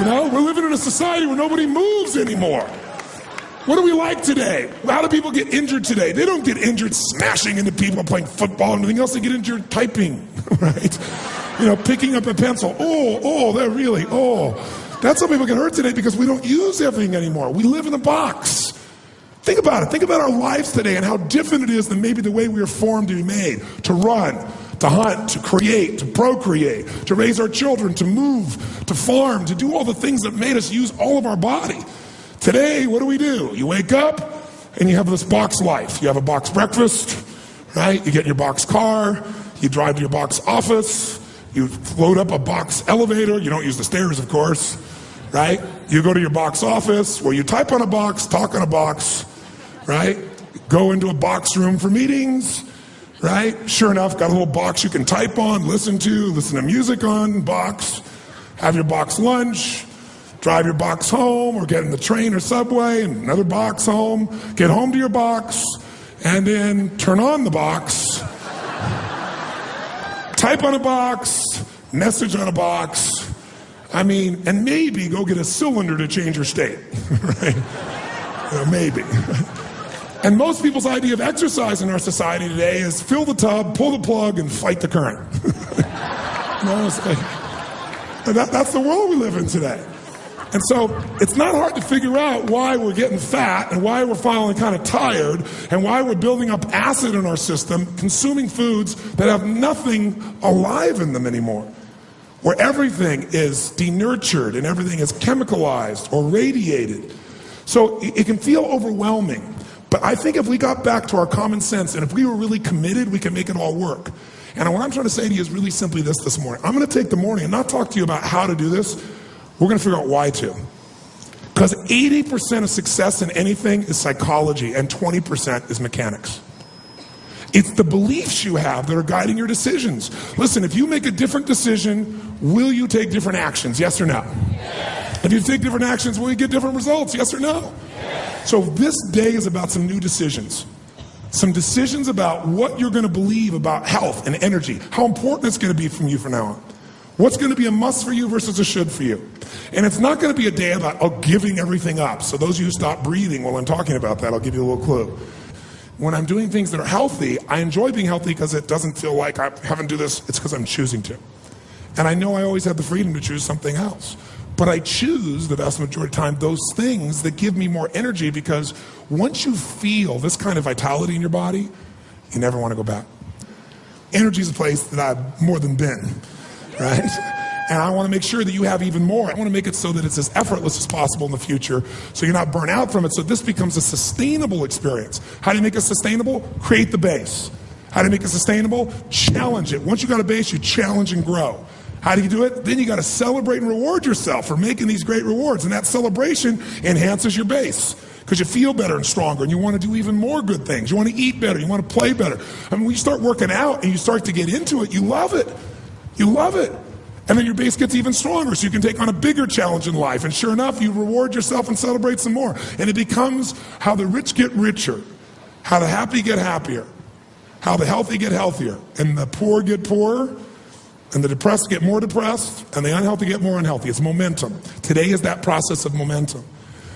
You know, we're living in a society where nobody moves anymore. What do we like today? How do people get injured today? They don't get injured smashing into people, playing football and everything else. They get injured typing, right? You know, picking up a pencil. That's how people get hurt today because we don't use everything anymore. We live in a box. Think about it. Think about our lives today and how different it is than maybe the way we were formed to be made, to run, to hunt, to create, to procreate, to raise our children, to move, to farm, to do all the things that made us use all of our body. Today, what do? You wake up and you have this box life. You have a box breakfast, right? You get in your box car, you drive to your box office, you load up a box elevator. You don't use the stairs, of course, right? You go to your box office where you type on a box, talk on a box, right? Go into a box room for meetings, right? Sure enough, got a little box you can type on, listen to music on, box, have your box lunch, drive your box home or get in the train or subway and another box home, get home to your box, and then turn on the box, type on a box, message on a box, and maybe go get a cylinder to change your state, right? Maybe. And most people's idea of exercise in our society today is fill the tub, pull the plug, and fight the current. That's the world we live in today. And so it's not hard to figure out why we're getting fat and why we're feeling kind of tired and why we're building up acid in our system, consuming foods that have nothing alive in them anymore, where everything is denurtured and everything is chemicalized or radiated. So it can feel overwhelming. But I think if we got back to our common sense and if we were really committed, we can make it all work. And what I'm trying to say to you is really simply this morning. I'm going to take the morning and not talk to you about how to do this. We're going to figure out why to. Because 80% of success in anything is psychology and 20% is mechanics. It's the beliefs you have that are guiding your decisions. Listen, if you make a different decision, will you take different actions? Yes or no? Yes. If you take different actions, will you get different results? Yes or no? Yes. So this day is about some new decisions. Some decisions about what you're going to believe about health and energy, how important it's going to be from you from now on. What's going to be a must for you versus a should for you. And it's not going to be a day about giving everything up. So those of you who stop breathing while I'm talking about that, I'll give you a little clue. When I'm doing things that are healthy, I enjoy being healthy because it doesn't feel like I haven't do this. It's because I'm choosing to. And I know I always have the freedom to choose something else. But I choose the vast majority of the time those things that give me more energy because once you feel this kind of vitality in your body, you never want to go back. Energy is a place that I've more than been. Right? And I want to make sure that you have even more. I want to make it so that it's as effortless as possible in the future so you're not burnt out from it, so this becomes a sustainable experience. How do you make it sustainable? Create the base. How do you make it sustainable? Challenge it. Once you got a base, you challenge and grow. How do you do it? Then you got to celebrate and reward yourself for making these great rewards, and that celebration enhances your base because you feel better and stronger, and you want to do even more good things. You want to eat better. You want to play better. When you start working out and you start to get into it, you love it. You love it. And then your base gets even stronger so you can take on a bigger challenge in life. And sure enough, you reward yourself and celebrate some more. And it becomes how the rich get richer, how the happy get happier, how the healthy get healthier, and the poor get poorer, and the depressed get more depressed, and the unhealthy get more unhealthy. It's momentum. Today is that process of momentum.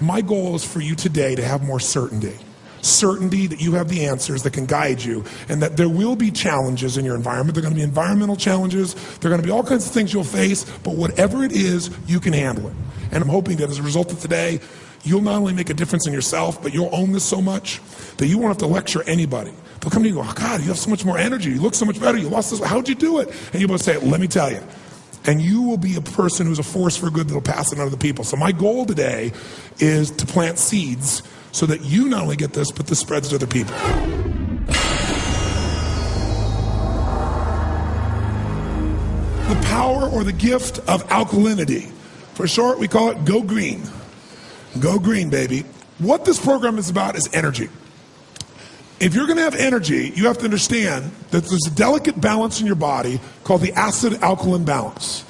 My goal is for you today to have more certainty. Certainty that you have the answers that can guide you, and that there will be challenges in your environment. There are going to be environmental challenges. There are going to be all kinds of things you'll face, but whatever it is, you can handle it. And I'm hoping that as a result of today, you'll not only make a difference in yourself, but you'll own this so much that you won't have to lecture anybody. They'll come to you and go, oh God, you have so much more energy. You look so much better. You lost this. How'd you do it? And you'll both say, let me tell you. And you will be a person who's a force for good that'll pass it on to other people. So my goal today is to plant seeds so that you not only get this, but this spreads to other people. The power or the gift of alkalinity. For short, we call it Go Green. Go Green, baby. What this program is about is energy. If you're going to have energy, you have to understand that there's a delicate balance in your body called the acid-alkaline balance.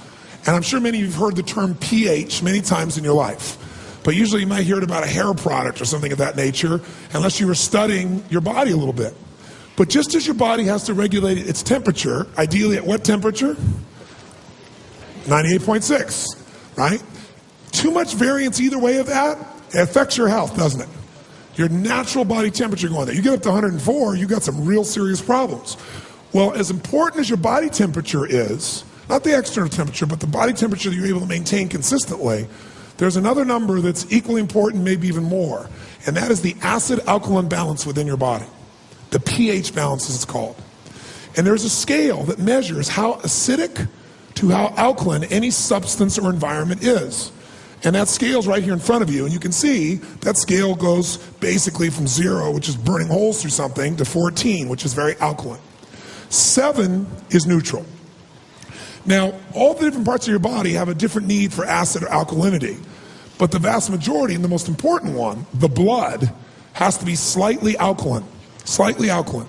And I'm sure many of you have heard the term pH many times in your life. But usually you might hear it about a hair product or something of that nature, unless you were studying your body a little bit. But just as your body has to regulate its temperature, ideally at what temperature? 98.6, right? Too much variance either way of that, it affects your health, doesn't it? Your natural body temperature going there. You get up to 104, you got some real serious problems. Well, as important as your body temperature is, not the external temperature, but the body temperature that you're able to maintain consistently, there's another number that's equally important, maybe even more, and that is the acid-alkaline balance within your body. The pH balance, as it's called. And there's a scale that measures how acidic to how alkaline any substance or environment is. And that scale's right here in front of you, and you can see that scale goes basically from 0, which is burning holes through something, to 14, which is very alkaline. 7 is neutral. Now, all the different parts of your body have a different need for acid or alkalinity, but the vast majority, and the most important one, the blood, has to be slightly alkaline. Slightly alkaline.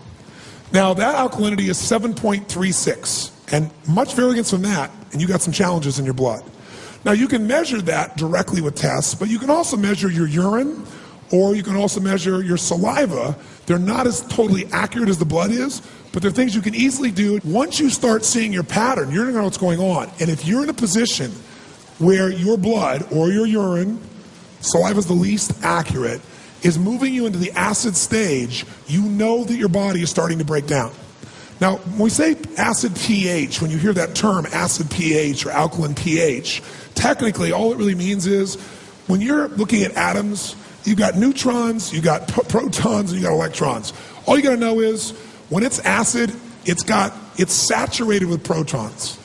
Now, that alkalinity is 7.36, and much variance from that, and you got some challenges in your blood. Now, you can measure that directly with tests, but you can also measure your urine, or you can also measure your saliva. They're not as totally accurate as the blood is, but they're things you can easily do. Once you start seeing your pattern, you're going to know what's going on. And if you're in a position where your blood or your urine, saliva is the least accurate, is moving you into the acid stage, you know that your body is starting to break down. Now, when we say acid pH, when you hear that term, acid pH or alkaline pH, technically all it really means is when you're looking at atoms, you've got neutrons, you've got protons, and you've got electrons. All you got to know is when it's acid, it's saturated with protons.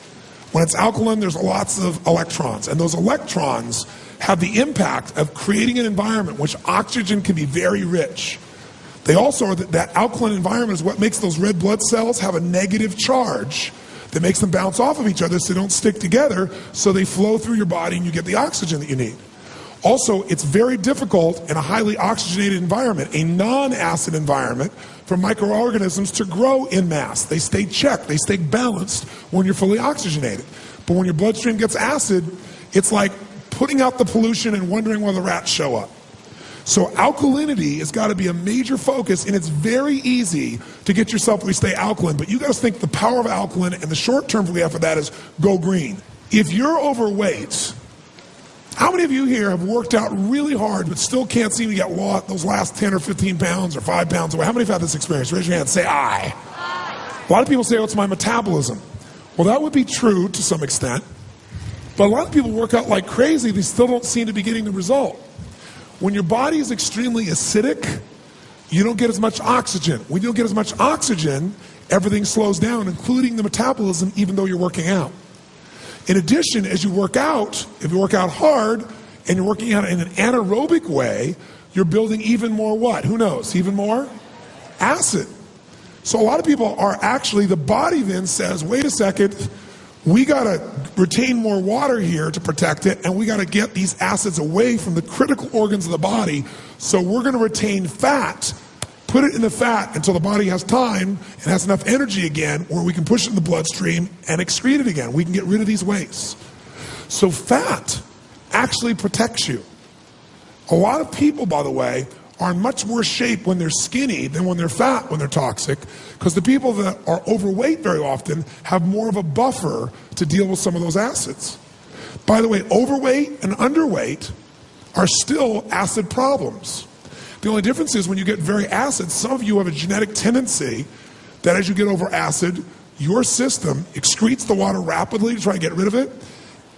When it's alkaline, there's lots of electrons, and those electrons have the impact of creating an environment which oxygen can be very rich. They also are that alkaline environment is what makes those red blood cells have a negative charge that makes them bounce off of each other so they don't stick together, so they flow through your body and you get the oxygen that you need. Also, it's very difficult in a highly oxygenated environment, a non-acid environment, for microorganisms to grow in mass. They stay checked, they stay balanced when you're fully oxygenated. But when your bloodstream gets acid, it's like putting out the pollution and wondering where the rats show up. So alkalinity has got to be a major focus, and it's very easy to get yourself to stay alkaline, but you got to think the power of alkaline, and the short term we have for that is go green. If you're overweight, how many of you here have worked out really hard but still can't seem to get lost those last 10 or 15 pounds or 5 pounds away? How many have had this experience? Raise your hand. Say aye. A lot of people say, oh, it's my metabolism. Well, that would be true to some extent, but a lot of people work out like crazy. They still don't seem to be getting the result. When your body is extremely acidic, you don't get as much oxygen. When you don't get as much oxygen, everything slows down, including the metabolism, even though you're working out. In addition, as you work out, if you work out hard and you're working out in an anaerobic way, you're building even more what? Who knows? Even more acid. So a lot of people are actually, the body then says, wait a second, we got to retain more water here to protect it, and we got to get these acids away from the critical organs of the body, so we're going to retain fat, put it in the fat until the body has time and has enough energy again where we can push it in the bloodstream and excrete it again. We can get rid of these wastes. So fat actually protects you. A lot of people, by the way, are in much worse shape when they're skinny than when they're fat, when they're toxic, because the people that are overweight very often have more of a buffer to deal with some of those acids. By the way, overweight and underweight are still acid problems. The only difference is when you get very acid, some of you have a genetic tendency that as you get over acid, your system excretes the water rapidly to try to get rid of it.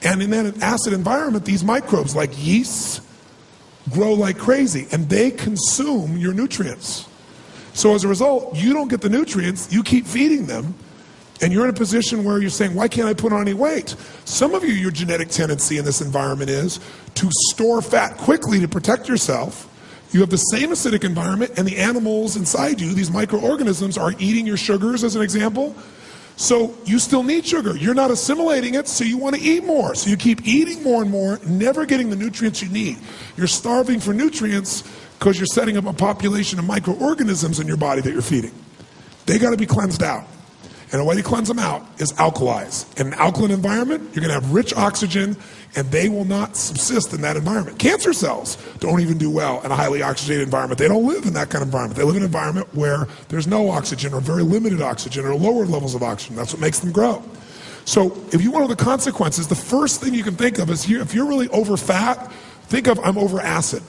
And in that acid environment, these microbes like yeast grow like crazy, and they consume your nutrients. So as a result, you don't get the nutrients, you keep feeding them, and you're in a position where you're saying, why can't I put on any weight? Some of you, your genetic tendency in this environment is to store fat quickly to protect yourself. You have the same acidic environment, and the animals inside you, these microorganisms, are eating your sugars, as an example. So you still need sugar. You're not assimilating it, so you want to eat more. So you keep eating more and more, never getting the nutrients you need. You're starving for nutrients because you're setting up a population of microorganisms in your body that you're feeding. They got to be cleansed out. And the way to cleanse them out is alkalize. In an alkaline environment, you're going to have rich oxygen, and they will not subsist in that environment. Cancer cells don't even do well in a highly oxygenated environment. They don't live in that kind of environment. They live in an environment where there's no oxygen or very limited oxygen or lower levels of oxygen. That's what makes them grow. So if you want to know the consequences, the first thing you can think of is if you're really over fat, think of I'm over acid.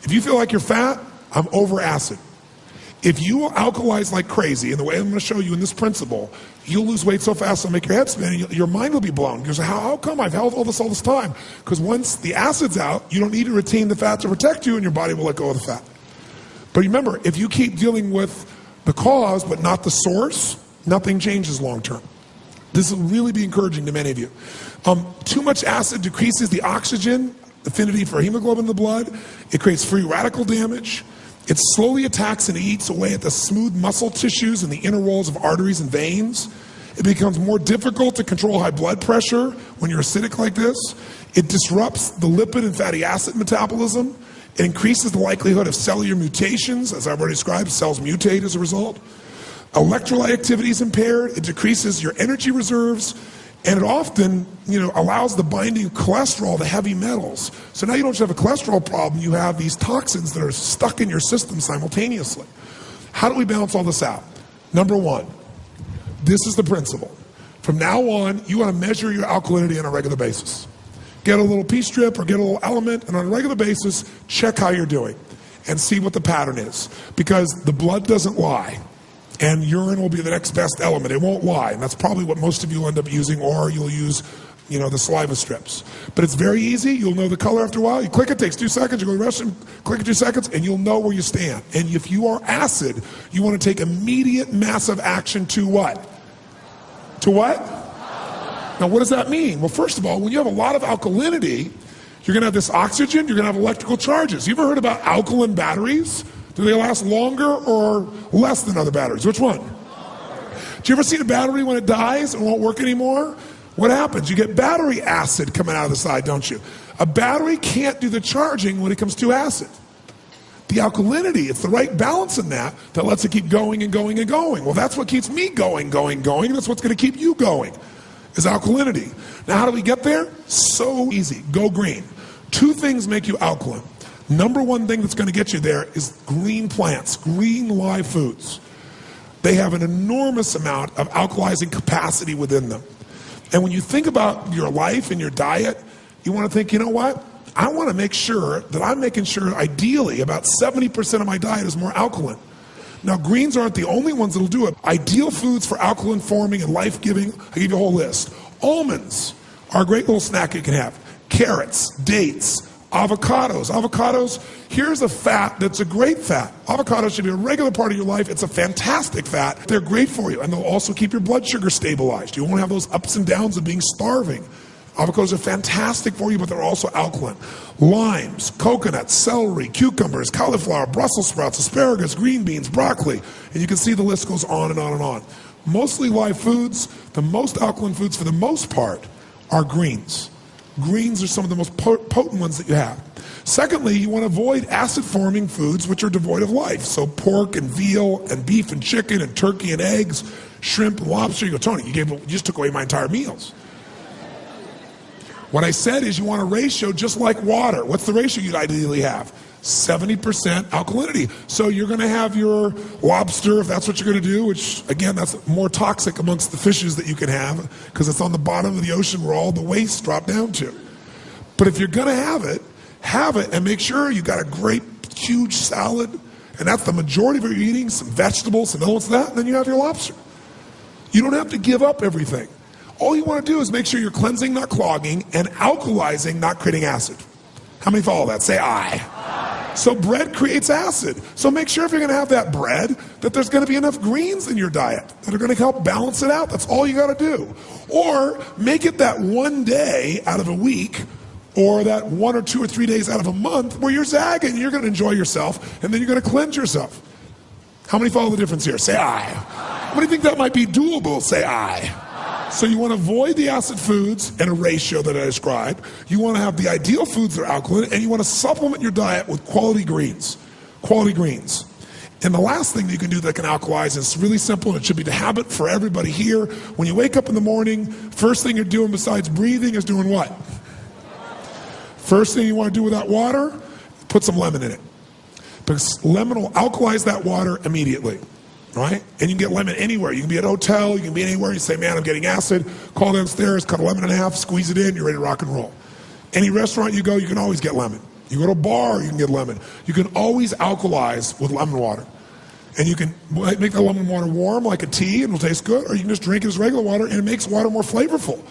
If you feel like you're fat, I'm over acid. If you will alkalize like crazy, and the way I'm going to show you in this principle, you'll lose weight so fast it'll make your head spin, and your mind will be blown. Because how come I've held all this time? Because once the acid's out, you don't need to retain the fat to protect you, and your body will let go of the fat. But remember, if you keep dealing with the cause but not the source, nothing changes long term. This will really be encouraging to many of you. Too much acid decreases the oxygen affinity for hemoglobin in the blood. It creates free radical damage. It slowly attacks and eats away at the smooth muscle tissues and the inner walls of arteries and veins. It becomes more difficult to control high blood pressure when you're acidic like this. It disrupts the lipid and fatty acid metabolism. It increases the likelihood of cellular mutations. As I've already described, cells mutate as a result. Electrolyte activity is impaired. It decreases your energy reserves. And it often, allows the binding of cholesterol to heavy metals. So now you don't just have a cholesterol problem, you have these toxins that are stuck in your system simultaneously. How do we balance all this out? Number one, this is the principle. From now on, you want to measure your alkalinity on a regular basis. Get a little pee strip or get a little element, and on a regular basis, check how you're doing and see what the pattern is. Because the blood doesn't lie. And urine will be the next best element. It won't lie. And that's probably what most of you will end up using, or you'll use, the saliva strips. But it's very easy. You'll know the color after a while. You click it, takes 2 seconds. You go to the restroom, click it 2 seconds, and you'll know where you stand. And if you are acid, you want to take immediate massive action to what? To what? Now, what does that mean? Well, first of all, when you have a lot of alkalinity, you're going to have this oxygen, you're going to have electrical charges. You ever heard about alkaline batteries? Do they last longer or less than other batteries? Which one? Do you ever see a battery when it dies and won't work anymore? What happens? You get battery acid coming out of the side, don't you? A battery can't do the charging when it comes to acid. The alkalinity, it's the right balance in that lets it keep going and going and going. Well, that's what keeps me going. That's what's going to keep you going, is alkalinity. Now, how do we get there? So easy. Go green. 2 things make you alkaline. Number one thing that's going to get you there is green plants, green live foods. They have an enormous amount of alkalizing capacity within them. And when you think about your life and your diet, you want to think, you know what? I want to make sure that I'm making sure, ideally, about 70% of my diet is more alkaline. Now, greens aren't the only ones that'll do it. Ideal foods for alkaline forming and life-giving, I give you a whole list. Almonds are a great little snack you can have. Carrots, dates, avocados. Here's a fat that's a great fat. Avocados should be a regular part of your life. It's a fantastic fat. They're great for you, and they'll also keep your blood sugar stabilized. You won't have those ups and downs of being starving. Avocados are fantastic for you, but they're also alkaline. Limes, coconuts, celery, cucumbers, cauliflower, Brussels sprouts, asparagus, green beans, broccoli, and you can see the list goes on and on and on. Mostly live foods. The most alkaline foods, for the most part, are greens. Greens are some of the most potent ones that you have. Secondly, you want to avoid acid-forming foods which are devoid of life. So pork and veal and beef and chicken and turkey and eggs, shrimp and lobster. You go, Tony, you just took away my entire meals. What I said is you want a ratio just like water. What's the ratio you'd ideally have? 70% alkalinity. So you're going to have your lobster, if that's what you're going to do, which, again, that's more toxic amongst the fishes that you can have because it's on the bottom of the ocean where all the wastes drop down to. But if you're going to have it and make sure you got a great, huge salad, and that's the majority of what you're eating, some vegetables, some elements of that, and then you have your lobster. You don't have to give up everything. All you want to do is make sure you're cleansing, not clogging, and alkalizing, not creating acid. How many follow that? Say aye. So bread creates acid. So make sure if you're going to have that bread, that there's going to be enough greens in your diet that are going to help balance it out. That's all you got to do. Or make it that one day out of a week, or that 1 or 2 or 3 days out of a month where you're zagging, you're going to enjoy yourself, and then you're going to cleanse yourself. How many follow the difference here? Say aye. How many think that might be doable? Say aye. So you want to avoid the acid foods in a ratio that I described. You want to have the ideal foods that are alkaline, and you want to supplement your diet with quality greens. Quality greens. And the last thing that you can do that can alkalize is really simple, and it should be the habit for everybody here. When you wake up in the morning, first thing you're doing besides breathing is doing what? First thing you want to do with that water, put some lemon in it. Because lemon will alkalize that water immediately. right? And you can get lemon anywhere. You can be at a hotel, you can be anywhere. You say, man, I'm getting acid. Call downstairs, cut a lemon in half, squeeze it in, you're ready to rock and roll. Any restaurant you go, you can always get lemon. You go to a bar, you can get lemon. You can always alkalize with lemon water. And you can make the lemon water warm like a tea and it'll taste good, or you can just drink it as regular water and it makes water more flavorful.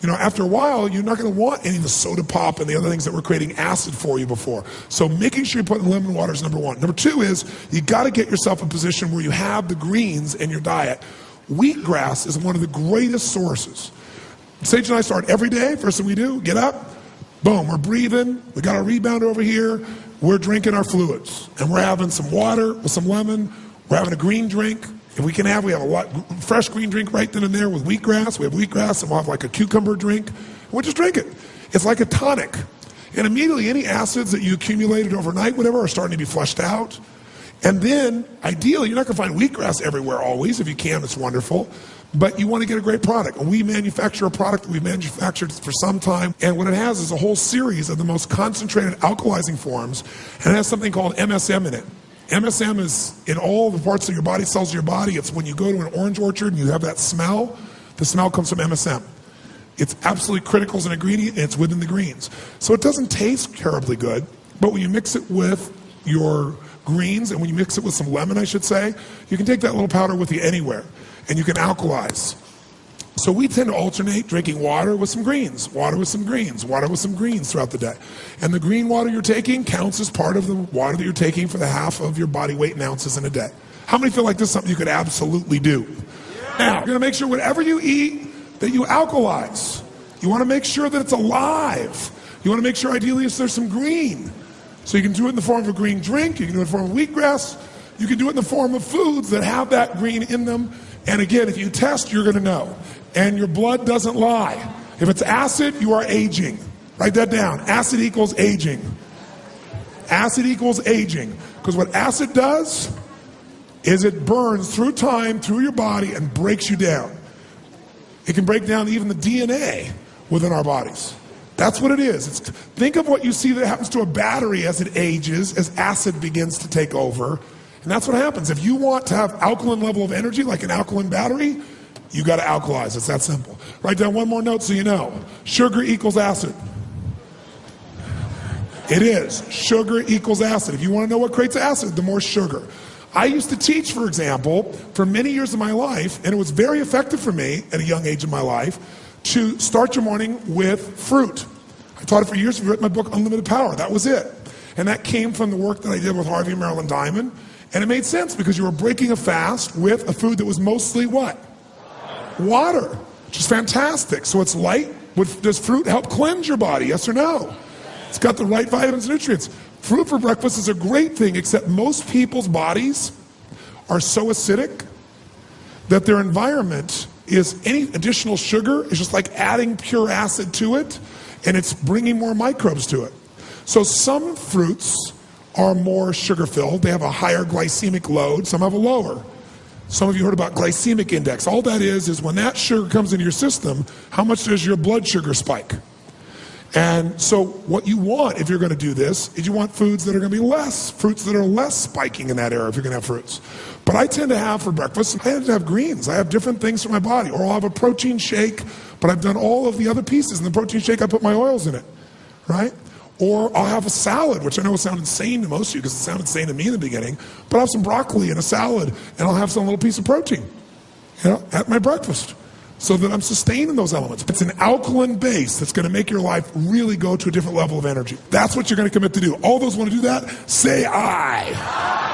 You know, after a while, you're not going to want any of the soda pop and the other things that were creating acid for you before. So making sure you put in lemon water is number one. Number two is you got to get yourself in a position where you have the greens in your diet. Wheatgrass is one of the greatest sources. Sage and I start every day. First thing we do, get up, boom, we're breathing. We got our rebounder over here. We're drinking our fluids. And we're having some water with some lemon. We're having a green drink. If we can have, we have a fresh green drink right then and there with wheatgrass. We have wheatgrass and we'll have like a cucumber drink. And we'll just drink it. It's like a tonic. And immediately any acids that you accumulated overnight, whatever, are starting to be flushed out. And then, ideally, you're not going to find wheatgrass everywhere always. If you can, it's wonderful. But you want to get a great product. And we manufacture a product that we've manufactured for some time. And what it has is a whole series of the most concentrated alkalizing forms. And it has something called MSM in it. MSM is in all the parts of your body, cells of your body. It's when you go to an orange orchard and you have that smell, the smell comes from MSM. It's absolutely critical as an ingredient, and it's within the greens. So it doesn't taste terribly good, but when you mix it with your greens, and when you mix it with some lemon, I should say, you can take that little powder with you anywhere, and you can alkalize. So we tend to alternate drinking water with some greens, water with some greens, water with some greens throughout the day. And the green water you're taking counts as part of the water that you're taking for the half of your body weight in ounces in a day. How many feel like this is something you could absolutely do? Now, you're going to make sure whatever you eat that you alkalize. You want to make sure that it's alive. You want to make sure ideally there's some green. So you can do it in the form of a green drink, you can do it in the form of wheatgrass, you can do it in the form of foods that have that green in them. And again, if you test, you're going to know. And your blood doesn't lie. If it's acid, you are aging. Write that down. Acid equals aging. Acid equals aging. Because what acid does is it burns through time, through your body, and breaks you down. It can break down even the DNA within our bodies. That's what it is. Think of what you see that happens to a battery as it ages, as acid begins to take over. And that's what happens. If you want to have alkaline level of energy, like an alkaline battery, you got to alkalize. It's that simple. Write down one more note so you know. Sugar equals acid. It is. Sugar equals acid. If you want to know what creates acid, the more sugar. I used to teach, for example, for many years of my life, and it was very effective for me at a young age in my life, to start your morning with fruit. I taught it for years. I've written my book, Unlimited Power. That was it. And that came from the work that I did with Harvey and Marilyn Diamond. And it made sense because you were breaking a fast with a food that was mostly what? Water, which is fantastic. So it's light. Does fruit help cleanse your body? Yes or no? It's got the right vitamins and nutrients. Fruit for breakfast is a great thing, except most people's bodies are so acidic that their environment is any additional sugar is just like adding pure acid to it, and it's bringing more microbes to it. So some fruits are more sugar-filled. They have a higher glycemic load. Some have a lower. Some of you heard about glycemic index. All that is when that sugar comes into your system, how much does your blood sugar spike? And so what you want, if you're going to do this, is you want foods that are going to be fruits that are less spiking in that area if you're going to have fruits. But I tend to have for breakfast, I tend to have greens. I have different things for my body. Or I'll have a protein shake, but I've done all of the other pieces. In the protein shake, I put my oils in it, right? Or I'll have a salad, which I know will sound insane to most of you because it sounded insane to me in the beginning, but I'll have some broccoli in a salad, and I'll have some little piece of protein, at my breakfast, so that I'm sustaining those elements. It's an alkaline base that's going to make your life really go to a different level of energy. That's what you're going to commit to do. All those want to do that, say aye.